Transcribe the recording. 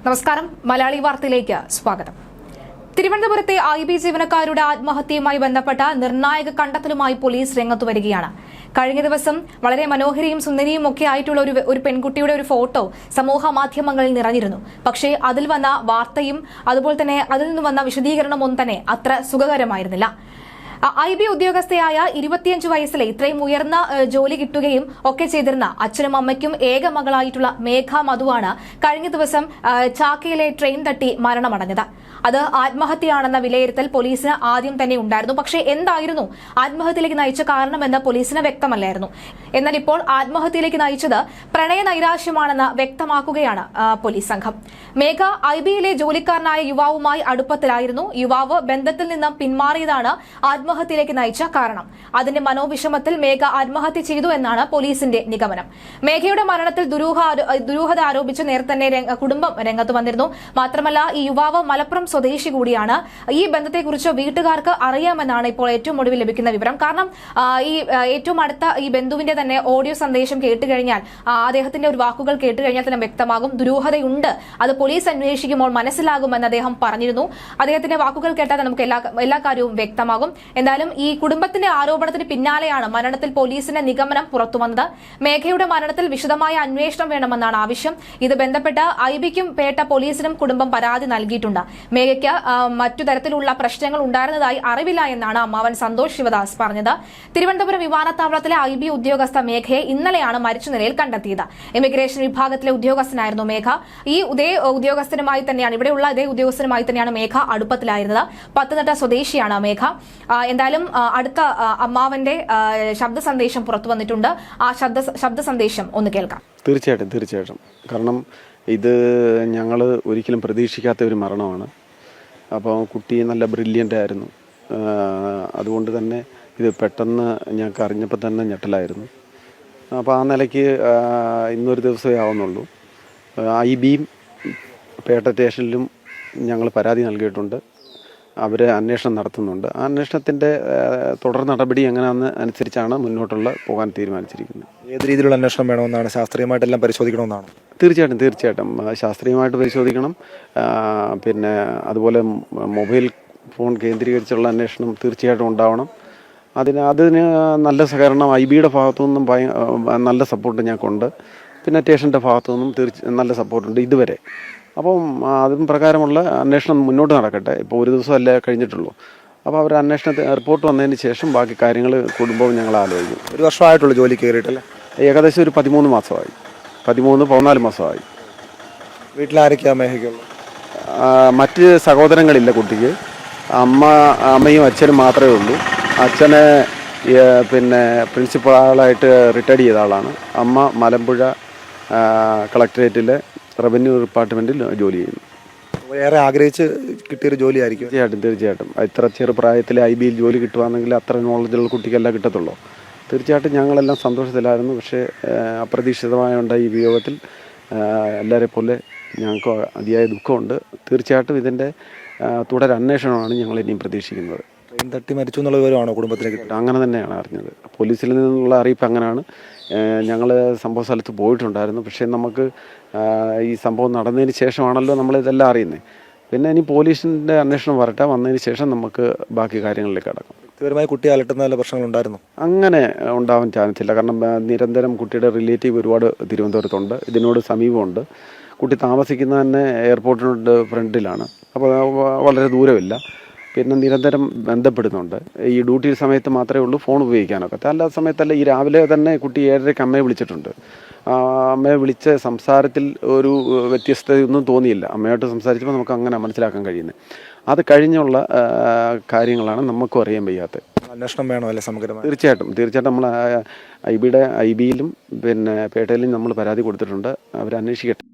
നമസ്കാരം. മലയാളി വാർത്തയിലേക്ക് സ്വാഗതം. തിരുവനന്തപുരത്തെ IB ജീവനക്കാരുടെ ആത്മഹത്യയുമായി ബന്ധപ്പെട്ട നിർണായക കണ്ടെത്തലുമായി പോലീസ് രംഗത്തു വരികയാണ്. കഴിഞ്ഞ ദിവസം വളരെ മനോഹരിയും സുന്ദരിയും ഒക്കെ ആയിട്ടുള്ള ഒരു പെൺകുട്ടിയുടെ ഒരു ഫോട്ടോ സമൂഹ മാധ്യമങ്ങളിൽ നിറഞ്ഞിരുന്നു. പക്ഷേ അതിൽ വന്ന വാർത്തയും അതുപോലെ തന്നെ അതിൽ നിന്ന് വന്ന വിശദീകരണമൊന്നും തന്നെ അത്ര സുഖകരമായിരുന്നില്ല. IB ഉദ്യോഗസ്ഥയായ 25 വയസ്സിലെ ഇത്രയും ഉയർന്ന ജോലി കിട്ടുകയും ഒക്കെ ചെയ്തിരുന്ന അച്ഛനും അമ്മയ്ക്കും ഏക മകളായിട്ടുള്ള മേഘ മധുവാണ് കഴിഞ്ഞ ദിവസം ചാക്കയിലെ ട്രെയിൻ തട്ടി മരണമടഞ്ഞത്. അത് ആത്മഹത്യയാണെന്ന വിലയിരുത്തൽ പോലീസിന് ആദ്യം തന്നെ ഉണ്ടായിരുന്നു. പക്ഷേ എന്തായിരുന്നു ആത്മഹത്യയിലേക്ക് നയിച്ച കാരണമെന്ന് പോലീസിന് വ്യക്തമല്ലായിരുന്നു. എന്നാൽ ഇപ്പോൾ ആത്മഹത്യയിലേക്ക് നയിച്ചത് പ്രണയ നൈരാശ്യമാണെന്ന് വ്യക്തമാക്കുകയാണ് പോലീസ് സംഘം. മേഘ IBയിലെ ജോലിക്കാരനായ യുവാവുമായി അടുപ്പത്തിലായിരുന്നു. യുവാവ് ബന്ധത്തിൽ നിന്നും പിന്മാറിയതാണ് ആത്മഹത്യയിലേക്ക് നയിച്ച കാരണം. അതിന്റെ മനോവിഷമത്തിൽ മേഘ ആത്മഹത്യ ചെയ്തു എന്നാണ് പോലീസിന്റെ നിഗമനം. മേഘയുടെ മരണത്തിൽ ദുരൂഹത ആരോപിച്ച് നേരത്തെ തന്നെ കുടുംബം രംഗത്ത് വന്നിരുന്നു. മാത്രമല്ല, ഈ യുവാവ് മലപ്പുറം സ്വദേശി കൂടിയാണ്. ഈ ബന്ധത്തെക്കുറിച്ച് വീട്ടുകാർക്ക് അറിയാമെന്നാണ് ഇപ്പോൾ ഏറ്റവും ഒടുവിൽ ലഭിക്കുന്ന വിവരം. കാരണം ഈ ഏറ്റവും അടുത്ത ഈ ബന്ധുവിന്റെ തന്നെ ഓഡിയോ സന്ദേശം കേട്ടുകഴിഞ്ഞാൽ, അദ്ദേഹത്തിന്റെ ഒരു വാക്കുകൾ കേട്ടുകഴിഞ്ഞാൽ തന്നെ വ്യക്തമാകും ദുരൂഹതയുണ്ട്, അത് പോലീസ് അന്വേഷിക്കുമ്പോൾ മനസ്സിലാകുമെന്ന് അദ്ദേഹം പറഞ്ഞിരുന്നു. അദ്ദേഹത്തിന്റെ വാക്കുകൾ കേട്ടാൽ നമുക്ക് എല്ലാ കാര്യവും വ്യക്തമാകും. എന്തായാലും ഈ കുടുംബത്തിന്റെ ആരോപണത്തിന് പിന്നാലെയാണ് മരണത്തിൽ പോലീസിന്റെ നിഗമനം പുറത്തുവന്നത്. മേഘയുടെ മരണത്തിൽ വിശദമായ അന്വേഷണം വേണമെന്നാണ് ആവശ്യം. ഇത് ബന്ധപ്പെട്ട് IBക്കും പേട്ട പോലീസിനും കുടുംബം പരാതി നൽകിയിട്ടുണ്ട്. മേഘയ്ക്ക് മറ്റു തരത്തിലുള്ള പ്രശ്നങ്ങൾ ഉണ്ടായിരുന്നതായി അറിവില്ല എന്നാണ് അമ്മാവൻ സന്തോഷ് ശിവദാസ് പറഞ്ഞത്. തിരുവനന്തപുരം വിമാനത്താവളത്തിലെ IB ഉദ്യോഗസ്ഥ മേഘയെ ഇന്നലെയാണ് മരിച്ച നിലയിൽ കണ്ടെത്തിയത്. ഇമിഗ്രേഷൻ വിഭാഗത്തിലെ ഉദ്യോഗസ്ഥനായിരുന്നു മേഘ. ഈ ഉദ്യോഗസ്ഥനുമായി തന്നെയാണ് മേഘ അടുപ്പത്തിലായിരുന്നത്. പത്തനംതിട്ട സ്വദേശിയാണ് മേഘ. എന്തായാലും അടുത്ത അമ്മാവന്റെ ശബ്ദ സന്ദേശം പുറത്തു വന്നിട്ടുണ്ട്. ആ ശബ്ദ സന്ദേശം ഒന്ന് കേൾക്കാം. തീർച്ചയായിട്ടും കാരണം ഇത് ഞങ്ങൾ ഒരിക്കലും പ്രതീക്ഷിക്കാത്ത ഒരു മരണമാണ്. അപ്പോൾ കുട്ടി നല്ല ബ്രില്യൻ്റ് ആയിരുന്നു. അതുകൊണ്ട് തന്നെ ഇത് പെട്ടെന്ന് ഞങ്ങൾക്ക് അറിഞ്ഞപ്പോൾ തന്നെ ഞെട്ടലായിരുന്നു. അപ്പോൾ ആ നിലയ്ക്ക് ഇന്നൊരു ദിവസമേ ആവുന്നുള്ളൂ. IBയും പേട്ട സ്റ്റേഷനിലും ഞങ്ങൾ പരാതി നൽകിയിട്ടുണ്ട്. അവർ അന്വേഷണം നടത്തുന്നുണ്ട്. ആ അന്വേഷണത്തിൻ്റെ തുടർ നടപടി എങ്ങനെയാണെന്ന് അനുസരിച്ചാണ് മുന്നോട്ടുള്ള പോകാൻ തീരുമാനിച്ചിരിക്കുന്നത്. ഏത് രീതിയിലുള്ള അന്വേഷണം വേണമെന്നാണ്? ശാസ്ത്രീയമായിട്ടെല്ലാം പരിശോധിക്കണമെന്നാണ്? തീർച്ചയായിട്ടും ശാസ്ത്രീയമായിട്ട് പരിശോധിക്കണം. പിന്നെ അതുപോലെ മൊബൈൽ ഫോൺ കേന്ദ്രീകരിച്ചുള്ള അന്വേഷണം തീർച്ചയായിട്ടും ഉണ്ടാവണം. അതിന് നല്ല സഹകരണം IBയുടെ ഭാഗത്തു നിന്നും നല്ല സപ്പോർട്ട് ഞങ്ങൾക്കുണ്ട്. പിന്നെ സ്റ്റേഷൻ്റെ ഭാഗത്തു നിന്നും നല്ല സപ്പോർട്ടുണ്ട് ഇതുവരെ. അപ്പം അതും പ്രകാരമുള്ള അന്വേഷണം മുന്നോട്ട് നടക്കട്ടെ. ഇപ്പോൾ ഒരു ദിവസമല്ലേ കഴിഞ്ഞിട്ടുള്ളൂ. അപ്പോൾ അവർ അന്വേഷണത്തിൽ റിപ്പോർട്ട് വന്നതിന് ശേഷം ബാക്കി കാര്യങ്ങൾ കുടുംബവും ഞങ്ങൾ ആലോചിക്കും. ഒരു വർഷമായിട്ടുള്ള ജോലി കയറിയിട്ടല്ലേ? ഏകദേശം ഒരു 13 മാസമായി. 14 മാസമായി. വീട്ടിലാരൊക്കെയാണ് മേഘയ്ക്കുള്ളത്? മറ്റ് സഹോദരങ്ങളില്ല കുട്ടിക്ക്. അമ്മയും അച്ഛനും മാത്രമേ ഉള്ളൂ. അച്ഛനെ പിന്നെ പ്രിൻസിപ്പളായിട്ട് റിട്ടയർഡ് ചെയ്ത ആളാണ്. അമ്മ മലമ്പുഴ കളക്ടറേറ്റിലെ റവന്യൂ ഡിപ്പാർട്ട്മെൻറ്റിൽ ജോലി ചെയ്യുന്നു. ഏറെ ആഗ്രഹിച്ച് കിട്ടിയൊരു ജോലിയായിരിക്കും. തീർച്ചയായിട്ടും ഇത്ര ചെറുപ്രായത്തിൽ IBയിൽ ജോലി കിട്ടുകയാണെങ്കിൽ അത്ര നോളജുള്ള കുട്ടിക്കെല്ലാം കിട്ടത്തുള്ളൂ. തീർച്ചയായിട്ടും ഞങ്ങളെല്ലാം സന്തോഷത്തിലായിരുന്നു. പക്ഷേ അപ്രതീക്ഷിതമായുണ്ടായ ഈ വിയോഗത്തിൽ എല്ലാവരെ പോലെ ഞങ്ങൾക്ക് അതിയായ ദുഃഖമുണ്ട്. തീർച്ചയായിട്ടും ഇതിൻ്റെ തുടരന്വേഷണമാണ് ഞങ്ങൾ ഇനിയും പ്രതീക്ഷിക്കുന്നത്. ട്രെയിൻ തട്ടി മരിച്ചു എന്നുള്ള വിവരമാണോ കുടുംബത്തിന് കിട്ടുന്നത്? അങ്ങനെ തന്നെയാണ് അറിഞ്ഞത്. പോലീസിൽ നിന്നുള്ള അറിയിപ്പ് അങ്ങനെയാണ്. ഞങ്ങൾ സംഭവ സ്ഥലത്ത് പോയിട്ടുണ്ടായിരുന്നു. പക്ഷേ നമുക്ക് ഈ സംഭവം നടന്നതിന് ശേഷമാണല്ലോ നമ്മളിതെല്ലാം അറിയുന്നത്. പിന്നെ ഇനി പോലീസിൻ്റെ അന്വേഷണം വന്നതിന് ശേഷം നമുക്ക് ബാക്കി കാര്യങ്ങളിലേക്ക് കടക്കാം. വ്യക്തിപരമായി കുട്ടിയെ അലട്ടുന്ന നല്ല പ്രശ്നങ്ങളുണ്ടായിരുന്നു? അങ്ങനെ ഉണ്ടാവാൻ ചാൻസ് ഇല്ല. കാരണം നിരന്തരം കുട്ടിയുടെ റിലേറ്റീവ് ഒരുപാട് തിരുവനന്തപുരത്തുണ്ട്. ഇതിനോട് സമീപമുണ്ട്. കുട്ടി താമസിക്കുന്ന തന്നെ എയർപോർട്ടിനോട് ഫ്രണ്ടിലാണ്. അപ്പോൾ വളരെ ദൂരമില്ല. പിന്നെ നിരന്തരം ബന്ധപ്പെടുന്നുണ്ട്. ഈ ഡ്യൂട്ടി സമയത്ത് മാത്രമേ ഉള്ളൂ ഫോൺ ഉപയോഗിക്കാനൊക്കെ. അല്ലാത്ത സമയത്തല്ല. ഈ രാവിലെ തന്നെ കുട്ടി 7:30 അമ്മയെ വിളിച്ചിട്ടുണ്ട്. അമ്മയെ വിളിച്ച സംസാരത്തിൽ ഒരു വ്യത്യസ്തതയൊന്നും തോന്നിയില്ല. അമ്മയോട്ട് സംസാരിച്ചപ്പോൾ നമുക്ക് അങ്ങനെ മനസ്സിലാക്കാൻ കഴിയുന്നത്. അത് കഴിഞ്ഞുള്ള കാര്യങ്ങളാണ് നമുക്കും അറിയാൻ വയ്യാത്തത്. അന്വേഷണം വേണോ അല്ലെ സമഗ്രമായി? തീർച്ചയായിട്ടും നമ്മൾ IBയിലും പിന്നെ പേട്ടയിലും നമ്മൾ പരാതി കൊടുത്തിട്ടുണ്ട്. അവർ അന്വേഷിക്കട്ടെ.